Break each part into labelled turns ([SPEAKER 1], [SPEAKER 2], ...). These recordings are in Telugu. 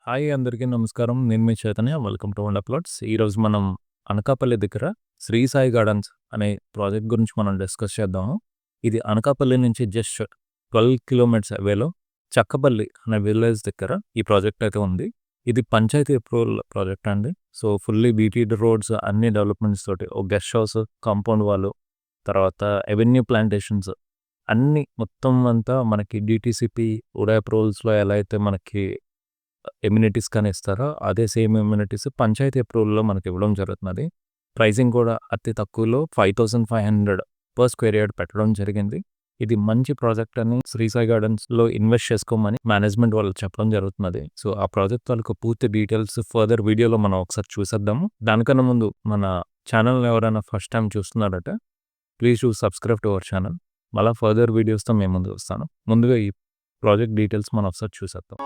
[SPEAKER 1] హాయ్ అందరికీ నమస్కారం. నేను మీ Chaitanya. Welcome to wonder uploads. ఈరోజు మనం అనకాపల్లి దగ్గర శ్రీ సాయి గార్డెన్స్ అనే ప్రాజెక్ట్ గురించి మనం డిస్కస్ చేద్దాము. ఇది అనకాపల్లి నుంచి జస్ట్ 12 కిలోమీటర్స్ అవేలో చక్కపల్లి అనే విలేజ్ దగ్గర ఈ ప్రాజెక్ట్ అయితే ఉంది. ఇది పంచాయతీ అప్రూవల్ ప్రాజెక్ట్ అండి. సో ఫుల్లీ బీటీడ్ రోడ్స్ అన్ని డెవలప్‌మెంట్స్ తోటి ఒక గెస్ట్ హౌస్, కాంపౌండ్ వాల్, తర్వాత అవెన్యూ ప్లాంటేషన్స్ అన్నీ మొత్తం అంతా మనకి డీటీసీపీ, ఉడా అప్రూవల్స్‌లో ఎలా అయితే మనకి ఎమ్యూనిటీస్ కానీ ఇస్తారో అదే సేమ్ ఎమ్యూనిటీస్ పంచాయతీ అప్రూవల్‌లో మనకి ఇవ్వడం జరుగుతున్నది. ప్రైసింగ్ కూడా అతి తక్కువలో 5500 పర్ స్క్వేర్ యార్డ్ పెట్టడం జరిగింది. ఇది మంచి ప్రాజెక్ట్ అని శ్రీ సాయి గార్డెన్స్‌లో ఇన్వెస్ట్ చేసుకోమని మేనేజ్మెంట్ వాళ్ళు చెప్పడం జరుగుతున్నది. సో ఆ ప్రాజెక్ట్ తాలూకు పూర్తి డీటెయిల్స్ ఫర్దర్ వీడియోలో మనం ఒకసారి చూసేద్దాము. దానికన్నా ముందు మన ఛానల్‌ని ఎవరైనా ఫస్ట్ టైం చూస్తున్నారంటే please do subscribe to our channel. మళ్ళీ ఫర్దర్ వీడియోస్‌తో మేము ముందుకు వస్తాను. ముందుగా ఈ ప్రాజెక్ట్ డీటెయిల్స్ మనం ఒకసారి చూసేద్దాం.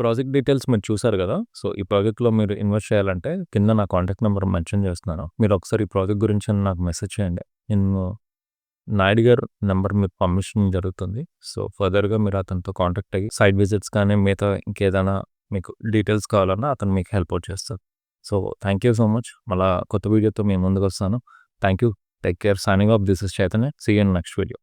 [SPEAKER 1] ప్రాజెక్ట్ డీటెయిల్స్ మీరు చూసారు కదా. సో ఈ ప్రాజెక్ట్‌లో మీరు ఇన్వెస్ట్ చేయాలంటే కింద నా కాంటాక్ట్ నెంబర్ మెన్షన్ చేస్తున్నాను. మీరు ఒకసారి ఈ ప్రాజెక్ట్ గురించి నాకు మెసేజ్ చేయండి. నేను నాయుడు గారు నెంబర్ మీకు పంపించడం జరుగుతుంది. సో ఫర్దర్‌గా మీరు అతనితో కాంటాక్ట్ అయ్యి సైట్ విజిట్స్ కానీ మిగతా ఇంకేదైనా మీకు డీటెయిల్స్ కావాలన్నా అతను మీకు హెల్ప్ అవుట్ చేస్తారు. So thank you so much. మళ్ళా కొత్త వీడియోతో మేము ముందుకు వస్తాను. Thank you. Take care. Signing off. This is Chaitanya. See you in next video.